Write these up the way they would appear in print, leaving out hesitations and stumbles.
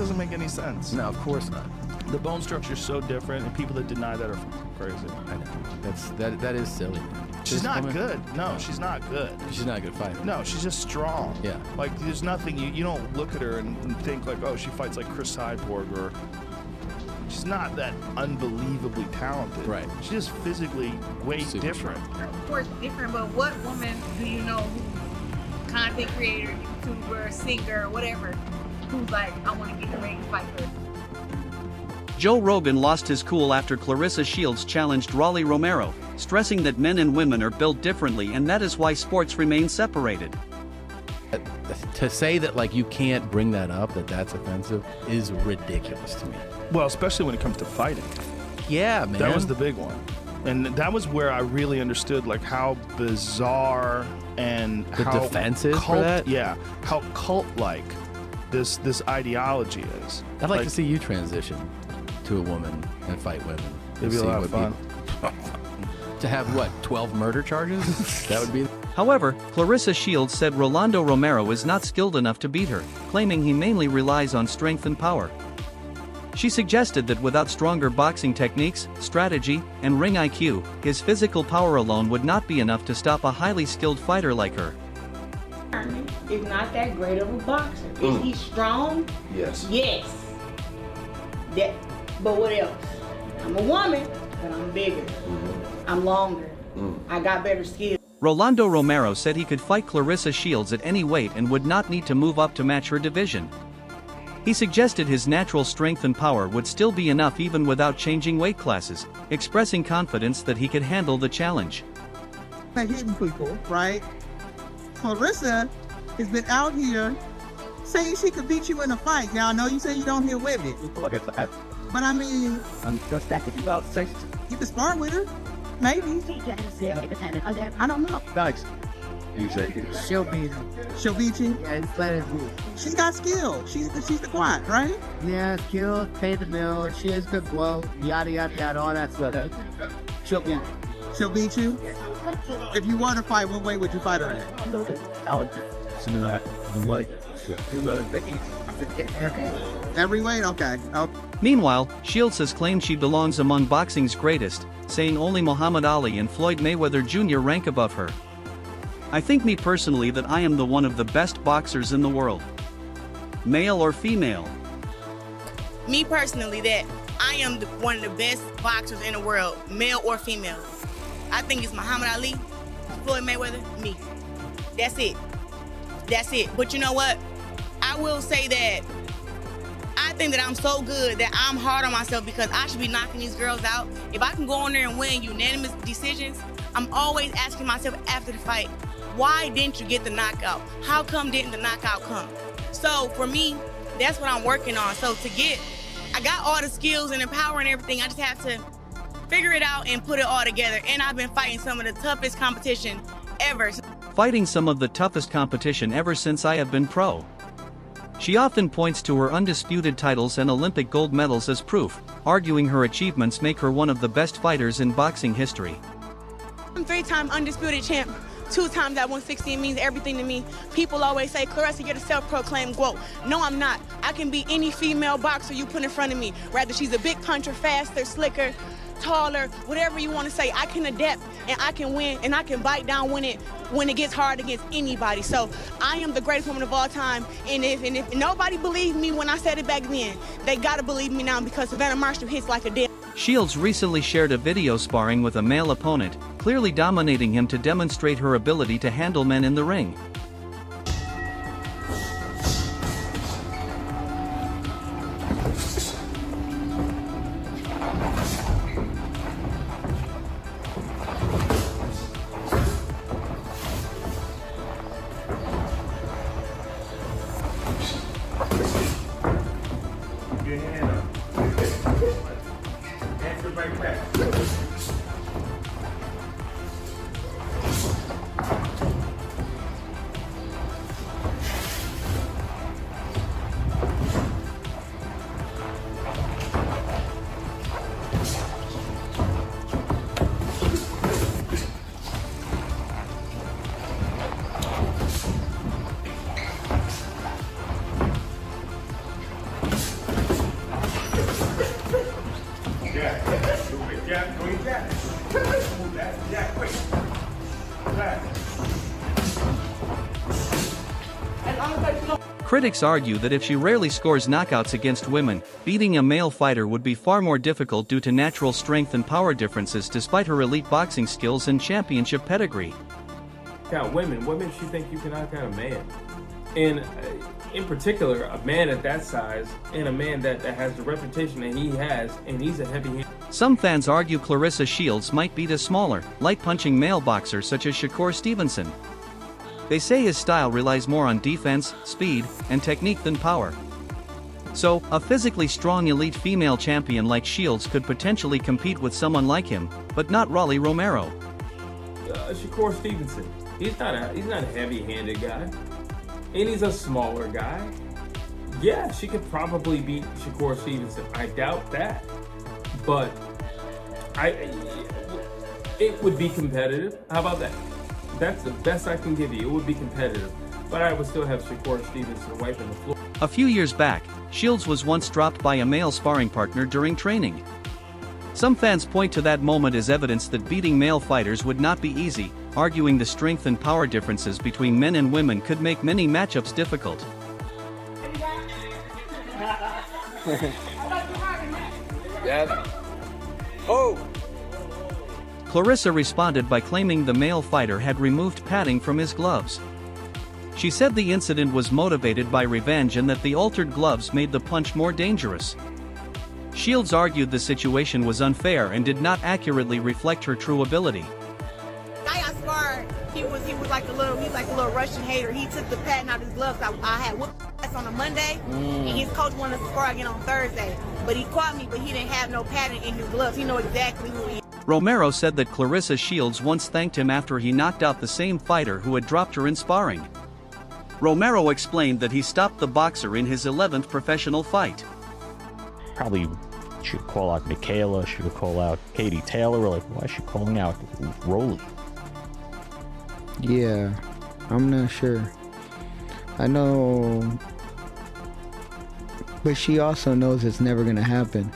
doesn't make any sense. No, of course not. The bone structure is so different, and people that deny that are crazy. I know. That is silly. She's not good. No, she's not good. She's not a good fighter. No, she's just strong. Yeah. Like, there's nothing, you don't look at her and think like, oh, she fights like Chris Cyborg, or she's not that unbelievably talented. Right. She's just physically way Super different. Of course, different, but what woman do you know who's content creator, YouTuber, singer, whatever, who's like, I want to get in the ring and fight her? Joe Rogan lost his cool after Claressa Shields challenged Rolando Romero, stressing that men and women are built differently and that is why sports remain separated. To say that like you can't bring that up, that's offensive, is ridiculous to me. Well, especially when it comes to fighting. Yeah, man. That was the big one. And that was where I really understood like how bizarre and the how defense is for that? Yeah, how cult-like this ideology is. I'd like to see you transition to a woman and fight women. It'd be a lot of fun. To have what, 12 murder charges? That would be. However, Claressa Shields said Rolando Romero is not skilled enough to beat her, claiming he mainly relies on strength and power. She suggested that without stronger boxing techniques, strategy, and ring IQ, his physical power alone would not be enough to stop a highly skilled fighter like her. Is not that great of a boxer. Is he strong? Yes. Yes. But what else? I'm a woman, but I'm bigger. I'm longer. I got better skills. Rolando Romero said he could fight Claressa Shields at any weight and would not need to move up to match her division. He suggested his natural strength and power would still be enough even without changing weight classes, expressing confidence that he could handle the challenge. Hitting people, right? Claressa has been out here saying she could beat you in a fight. Now I know you say you don't hit women, but I mean, you can spar with her, maybe. I don't know. Nice. She'll beat her. She'll beat you. Yeah, it's better. She's got skill. She's the quad, right? Yeah, skill, pay the bill, she has good blow, yada yada yada, all that stuff. She'll beat. She'll beat you. If you want to fight, what way would you fight her at? Every weight? Okay. Meanwhile, Shields has claimed she belongs among boxing's greatest, saying only Muhammad Ali and Floyd Mayweather Jr. rank above her. I think me personally that I am the one of the best boxers in the world. Male or female. Me personally, that I am one of the best boxers in the world, male or female. I think it's Muhammad Ali, Floyd Mayweather, me. That's it. That's it. But you know what? I will say that I think that I'm so good that I'm hard on myself because I should be knocking these girls out. If I can go in there and win unanimous decisions, I'm always asking myself after the fight, why didn't you get the knockout? How come didn't the knockout come? So for me, that's what I'm working on. So I got all the skills and the power and everything. I just have to figure it out and put it all together. And I've been fighting some of the toughest competition ever. Fighting some of the toughest competition ever since I have been pro. She often points to her undisputed titles and Olympic gold medals as proof, arguing her achievements make her one of the best fighters in boxing history. I'm 3-time undisputed champ. 2 times at 160 means everything to me. People always say, Claressa, you're the self-proclaimed GOAT. No, I'm not. I can be any female boxer you put in front of me. Rather she's a big puncher, faster, slicker, taller, whatever you want to say. I can adapt and I can win and I can bite down when it gets hard against anybody. So I am the greatest woman of all time. And if nobody believed me when I said it back then, they gotta believe me now because Savannah Marshall hits like a dead. Shields recently shared a video sparring with a male opponent, clearly dominating him to demonstrate her ability to handle men in the ring. Critics argue that if she rarely scores knockouts against women, beating a male fighter would be far more difficult due to natural strength and power differences despite her elite boxing skills and championship pedigree. Women should think you can knock out a man. And in particular, a man at that size and a man that has the reputation that he has, and he's a heavy hand. Some fans argue Claressa Shields might beat a smaller, light-punching male boxer such as Shakur Stevenson. They say his style relies more on defense, speed, and technique than power. So, a physically strong elite female champion like Shields could potentially compete with someone like him, but not Rolando Romero. Shakur Stevenson, he's not a heavy-handed guy, and he's a smaller guy. Yeah, she could probably beat Shakur Stevenson. I doubt that, but it would be competitive. How about that? That's the best I can give you. It would be competitive, but I would still have Shakur Stevenson wiping the floor. A few years back, Shields was once dropped by a male sparring partner during training. Some fans point to that moment as evidence that beating male fighters would not be easy, arguing the strength and power differences between men and women could make many matchups difficult. Claressa responded by claiming the male fighter had removed padding from his gloves. She said the incident was motivated by revenge and that the altered gloves made the punch more dangerous. Shields argued the situation was unfair and did not accurately reflect her true ability. I got sparred. He was like a little Russian hater. He took the padding out of his gloves. I had whooped ass on a Monday, and his coach wanted to spar again on Thursday. But he caught me, but he didn't have no padding in his gloves. He know exactly who he is. Romero said that Claressa Shields once thanked him after he knocked out the same fighter who had dropped her in sparring. Romero explained that he stopped the boxer in his 11th professional fight. Probably should call out Michaela, should call out Katie Taylor, or like, why is she calling out Rolly? Yeah, I'm not sure. I know, but she also knows it's never gonna happen.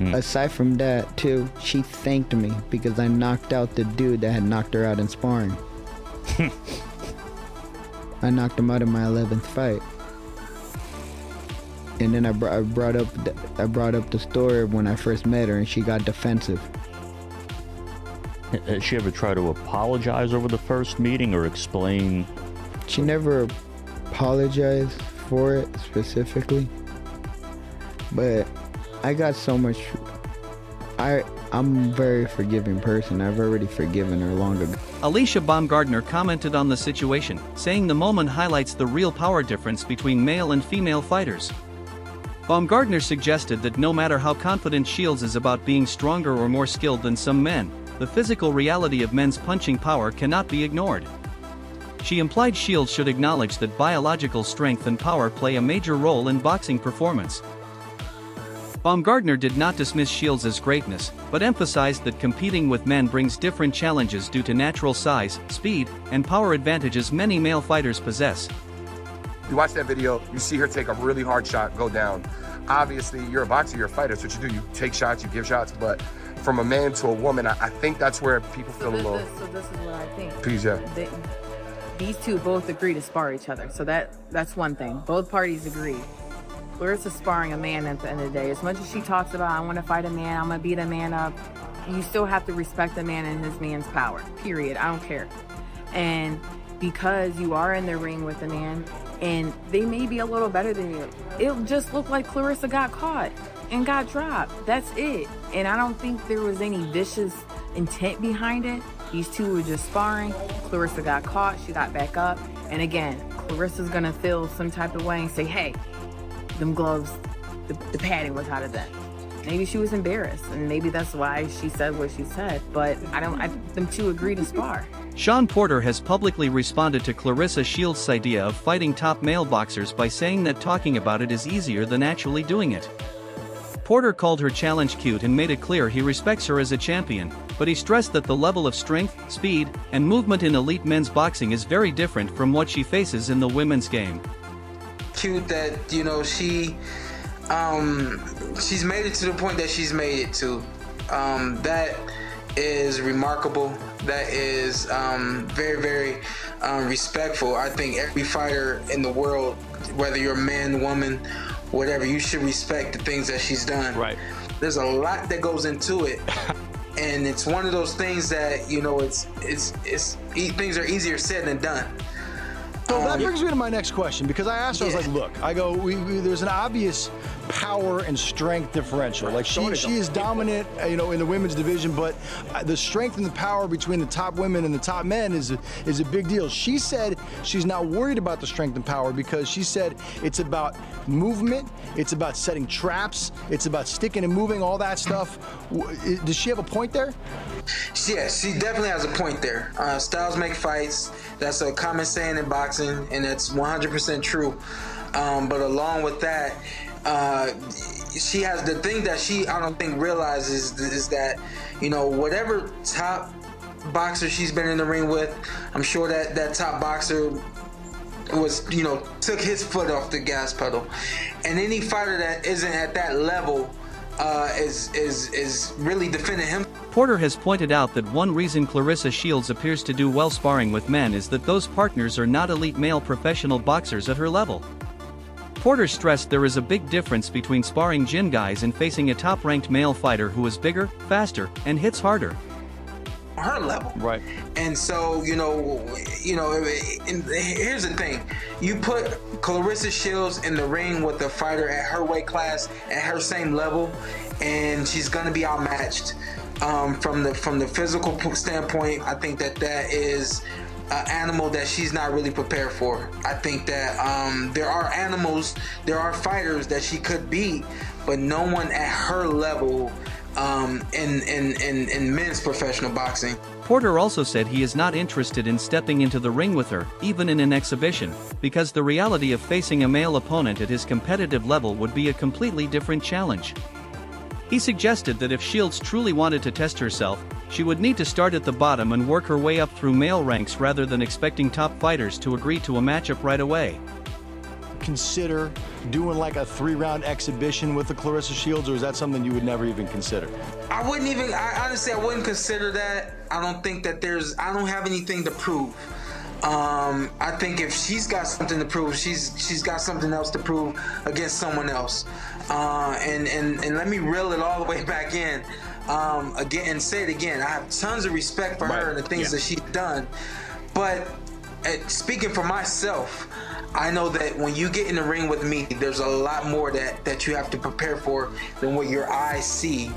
Aside from that, too, she thanked me because I knocked out the dude that had knocked her out in sparring. I knocked him out in my 11th fight. And then I brought up the story when I first met her, and she got defensive. Did she ever try to apologize over the first meeting or explain? She never apologized for it specifically, but I got so much. I'm a very forgiving person. I've already forgiven her long ago. Alicia Baumgardner commented on the situation, saying the moment highlights the real power difference between male and female fighters. Baumgardner suggested that no matter how confident Shields is about being stronger or more skilled than some men, the physical reality of men's punching power cannot be ignored. She implied Shields should acknowledge that biological strength and power play a major role in boxing performance. Baumgardner did not dismiss Shields' greatness, but emphasized that competing with men brings different challenges due to natural size, speed, and power advantages many male fighters possess. You watch that video, you see her take a really hard shot, go down. Obviously, you're a boxer, you're a fighter, so what you do, you take shots, you give shots, but from a man to a woman, I think that's where people feel a little... So this is what I think. Please, yeah. These two both agree to spar each other, so that's one thing. Both parties agree. Claressa's sparring a man at the end of the day. As much as she talks about, I want to fight a man, I'm going to beat a man up, you still have to respect the man and his man's power, period. I don't care. And because you are in the ring with a man, and they may be a little better than you, it'll just look like Claressa got caught and got dropped. That's it. And I don't think there was any vicious intent behind it. These two were just sparring. Claressa got caught, she got back up. And again, Claressa's going to feel some type of way and say, hey, them gloves, the padding was out of them. Maybe she was embarrassed, and maybe that's why she said what she said, but them two agree to spar. Sean Porter has publicly responded to Claressa Shields' idea of fighting top male boxers by saying that talking about it is easier than actually doing it. Porter called her challenge cute and made it clear he respects her as a champion, but he stressed that the level of strength, speed, and movement in elite men's boxing is very different from what she faces in the women's game. Cute that, you know, she's made it to the point that she's made it to. That is remarkable. That is very, very respectful. I think every fighter in the world whether you're a man, woman, whatever, you should respect the things that she's done. Right. There's a lot that goes into it. And it's one of those things that, you know, things are easier said than done. So that brings me to my next question, because I asked her, I was like, look, I go, there's an obvious power and strength differential. Like she is dominant, you know, in the women's division, but the strength and the power between the top women and the top men is a big deal. She said she's not worried about the strength and power because she said it's about movement, it's about setting traps, it's about sticking and moving, all that stuff. Does she have a point there? Yeah, she definitely has a point there. Styles make fights. That's a common saying in boxing, and that's 100% true. But along with that, she has the thing that I don't think realizes is that, you know, whatever top boxer she's been in the ring with, I'm sure that top boxer was, you know, took his foot off the gas pedal. And any fighter that isn't at that level is really defending him. Porter has pointed out that one reason Claressa Shields appears to do well sparring with men is that those partners are not elite male professional boxers at her level. Porter stressed there is a big difference between sparring gym guys and facing a top-ranked male fighter who is bigger, faster, and hits harder. Her level. Right. And so, you know, and here's the thing. You put Claressa Shields in the ring with a fighter at her weight class, at her same level, and she's going to be outmatched. From the physical standpoint, I think that is an animal that she's not really prepared for. I think that there are fighters that she could beat, but no one at her level in men's professional boxing. Porter also said he is not interested in stepping into the ring with her, even in an exhibition, because the reality of facing a male opponent at his competitive level would be a completely different challenge. He suggested that if Shields truly wanted to test herself, she would need to start at the bottom and work her way up through male ranks rather than expecting top fighters to agree to a matchup right away. Consider doing like a 3-round exhibition with the Claressa Shields, or is that something you would never even consider? I honestly wouldn't consider that. I don't think that I don't have anything to prove. I think if she's got something to prove, she's got something else to prove against someone else. And let me reel it all the way back in again and say it again. I have tons of respect for her and the things that she's done. But speaking for myself, I know that when you get in the ring with me, there's a lot more that you have to prepare for than what your eyes see,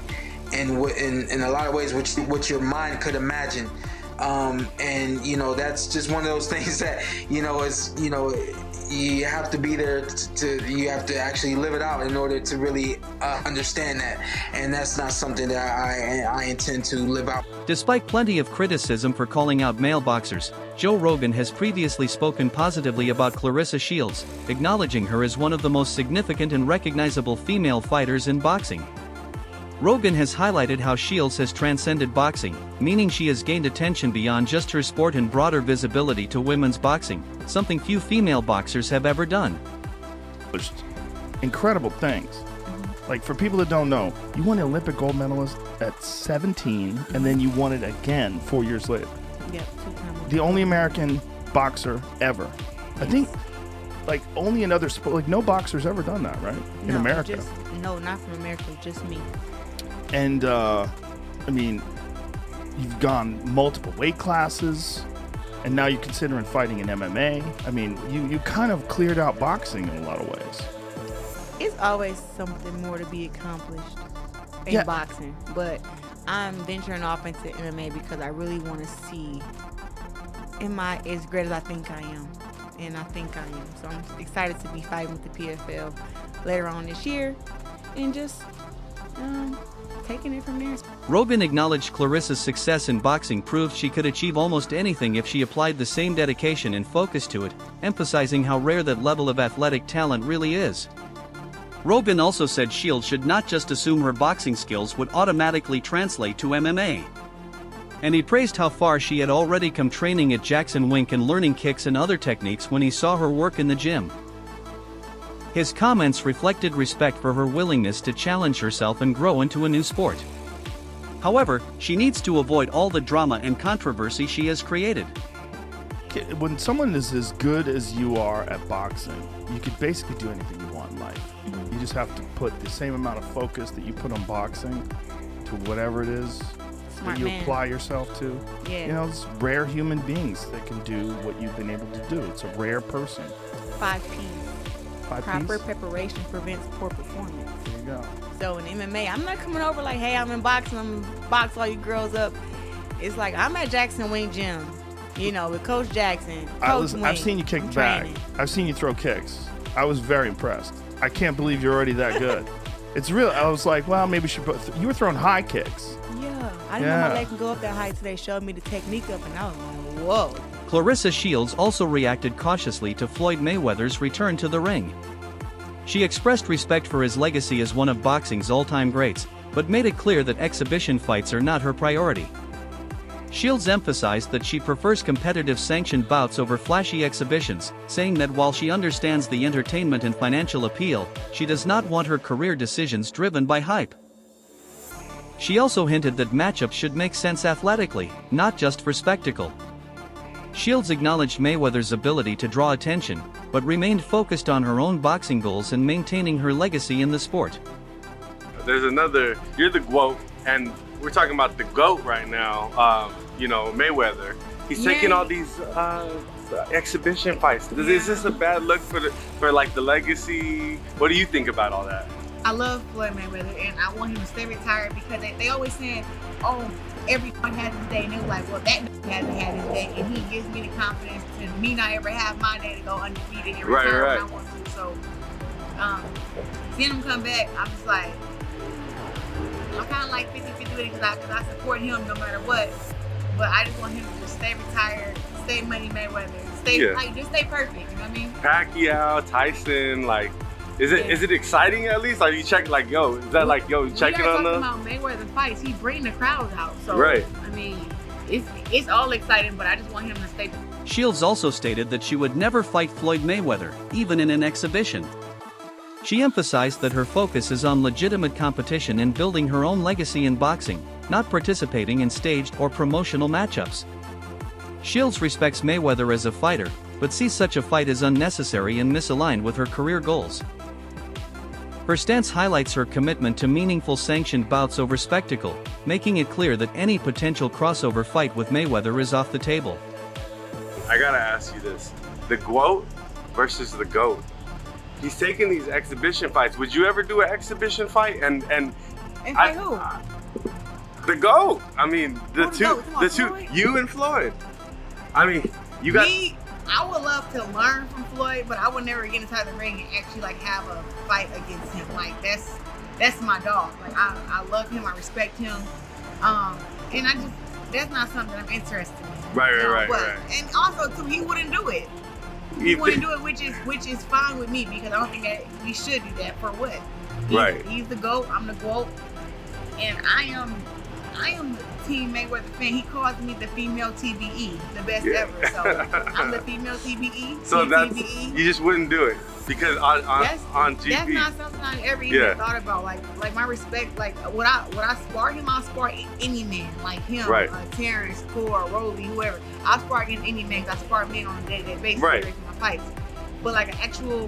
and in a lot of ways what your mind could imagine. And you know, that's just one of those things that, you know, is, you know, you have to be there you have to actually live it out in order to really understand that, and that's not something that I intend to live out. Despite plenty of criticism for calling out male boxers, Joe Rogan has previously spoken positively about Claressa Shields, acknowledging her as one of the most significant and recognizable female fighters in boxing. Rogan has highlighted how Shields has transcended boxing, meaning she has gained attention beyond just her sport and broader visibility to women's boxing, something few female boxers have ever done. Incredible things. Like, for people that don't know, you won an Olympic gold medalist at 17, and then you won it again 4 years later. Yep, 2 times. The only American boxer ever. I think, like, only another sport, like, no boxer's ever done that, right? In America. No, not from America, just me. And, I mean, you've gone multiple weight classes, and now you're considering fighting in MMA. I mean, you kind of cleared out boxing in a lot of ways. It's always something more to be accomplished in boxing, but I'm venturing off into MMA because I really want to see, am I as great as I think I am? And I think I am. So I'm excited to be fighting with the PFL later on this year, and just taking it from there. Rogan acknowledged Claressa's success in boxing proved she could achieve almost anything if she applied the same dedication and focus to it, emphasizing how rare that level of athletic talent really is. Rogan also said Shields should not just assume her boxing skills would automatically translate to MMA. And he praised how far she had already come training at Jackson Wink and learning kicks and other techniques when he saw her work in the gym. His comments reflected respect for her willingness to challenge herself and grow into a new sport. However, she needs to avoid all the drama and controversy she has created. when someone is as good as you are at boxing, you could basically do anything you want in life. You just have to put the same amount of focus that you put on boxing to whatever it is Smart that you man. apply yourself to. Yeah. You know, it's rare human beings that can do what you've been able to do. It's a rare person. 5 P's. 5 Proper Ps? preparation prevents poor performance. There you go. So in MMA, I'm not coming over like, hey, I'm in boxing, I'm gonna box all you girls up. It's like, I'm at Jackson Wing Gym, you know, with Coach Jackson. Coach Wing. I've seen you kick I'm back. training. I've seen you throw kicks. I was very impressed. I can't believe you're already that good. It's real. I was like, well, maybe you were throwing high kicks. Yeah, I didn't know my leg can go up that high, so they showed me the technique up, and I was like, whoa. Claressa Shields also reacted cautiously to Floyd Mayweather's return to the ring. She expressed respect for his legacy as one of boxing's all-time greats, but made it clear that exhibition fights are not her priority. Shields emphasized that she prefers competitive sanctioned bouts over flashy exhibitions, saying that while she understands the entertainment and financial appeal, she does not want her career decisions driven by hype. She also hinted that matchups should make sense athletically, not just for spectacle. Shields acknowledged Mayweather's ability to draw attention, but remained focused on her own boxing goals and maintaining her legacy in the sport. There's another, you're the GOAT, and we're talking about the GOAT right now, you know, Mayweather. He's taking all these exhibition fights. Is this a bad look for like the legacy? What do you think about all that? I love Floyd Mayweather, and I want him to stay retired because they always saying, oh, everyone has his day, and they're like, well, that hasn't had his day, and he gives me the confidence to me not ever have my day to go undefeated and retire when I want to. So, seeing him come back, I'm just like, I'm kind of like 50-50 with it because I support him no matter what, but I just want him to just stay retired, stay Money Mayweather, just stay perfect, you know what I mean? Pacquiao, Tyson, like, is it exciting at least? Are you checking like, yo, is that like, yo, checking on them? About Mayweather fights, he bring the crowds out. So, right. I mean, it's all exciting, but I just want him to stay. Shields also stated that she would never fight Floyd Mayweather, even in an exhibition. She emphasized that her focus is on legitimate competition and building her own legacy in boxing, not participating in staged or promotional matchups. Shields respects Mayweather as a fighter, but sees such a fight as unnecessary and misaligned with her career goals. Her stance highlights her commitment to meaningful sanctioned bouts over spectacle, making it clear that any potential crossover fight with Mayweather is off the table. I gotta ask you this. The GOAT versus the GOAT. He's taking these exhibition fights. Would you ever do an exhibition fight? And fight who? The GOAT. I mean, the two, you and Floyd. I mean, you got... Me, I would love to learn from Floyd, but I would never get inside the ring and actually like have a fight against him. Like that's my dog. Like I love him, I respect him. And that's not something I'm interested in. Right. And also too, he wouldn't do it. He wouldn't do it, which is fine with me because I don't think that we should do that for what? He's the GOAT, I'm the GOAT, and I am Team Mayweather fan. He calls me the female TBE, the best ever. So I'm the female TBE. So that's TBE. You just wouldn't do it because on GP. That's not something I ever even thought about. Like my respect. Like would I spar him? I'll spar any man like him. Terrence, Core, Rolly, whoever. I'll spar against any man. I spar men on a day-to-day basis during my fights. But like an actual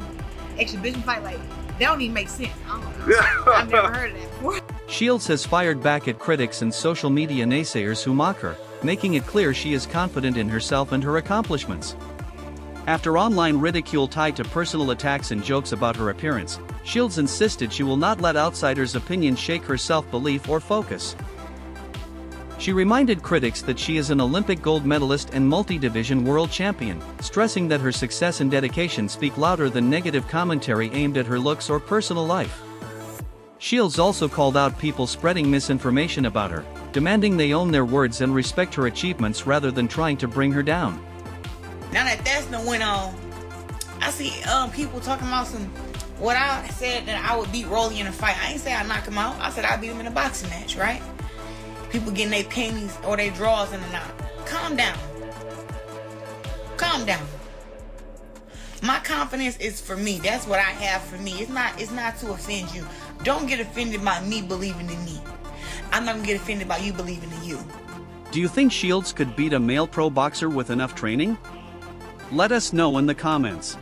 exhibition fight, like that don't even make sense. I don't know. I've never heard of that before. Shields has fired back at critics and social media naysayers who mock her, making it clear she is confident in herself and her accomplishments. After online ridicule tied to personal attacks and jokes about her appearance, Shields insisted she will not let outsiders' opinions shake her self-belief or focus. She reminded critics that she is an Olympic gold medalist and multi-division world champion, stressing that her success and dedication speak louder than negative commentary aimed at her looks or personal life. Shields also called out people spreading misinformation about her, demanding they own their words and respect her achievements rather than trying to bring her down. Now that that's done went on, I see people talking about what I said that I would beat Rolly in a fight. I ain't say I'd knock him out. I said I'd beat him in a boxing match, right? People getting their pennies or their draws in the knot. Calm down. Calm down. My confidence is for me. That's what I have for me. It's not to offend you. Don't get offended by me believing in me. I'm not gonna get offended by you believing in you. Do you think Shields could beat a male pro boxer with enough training? Let us know in the comments.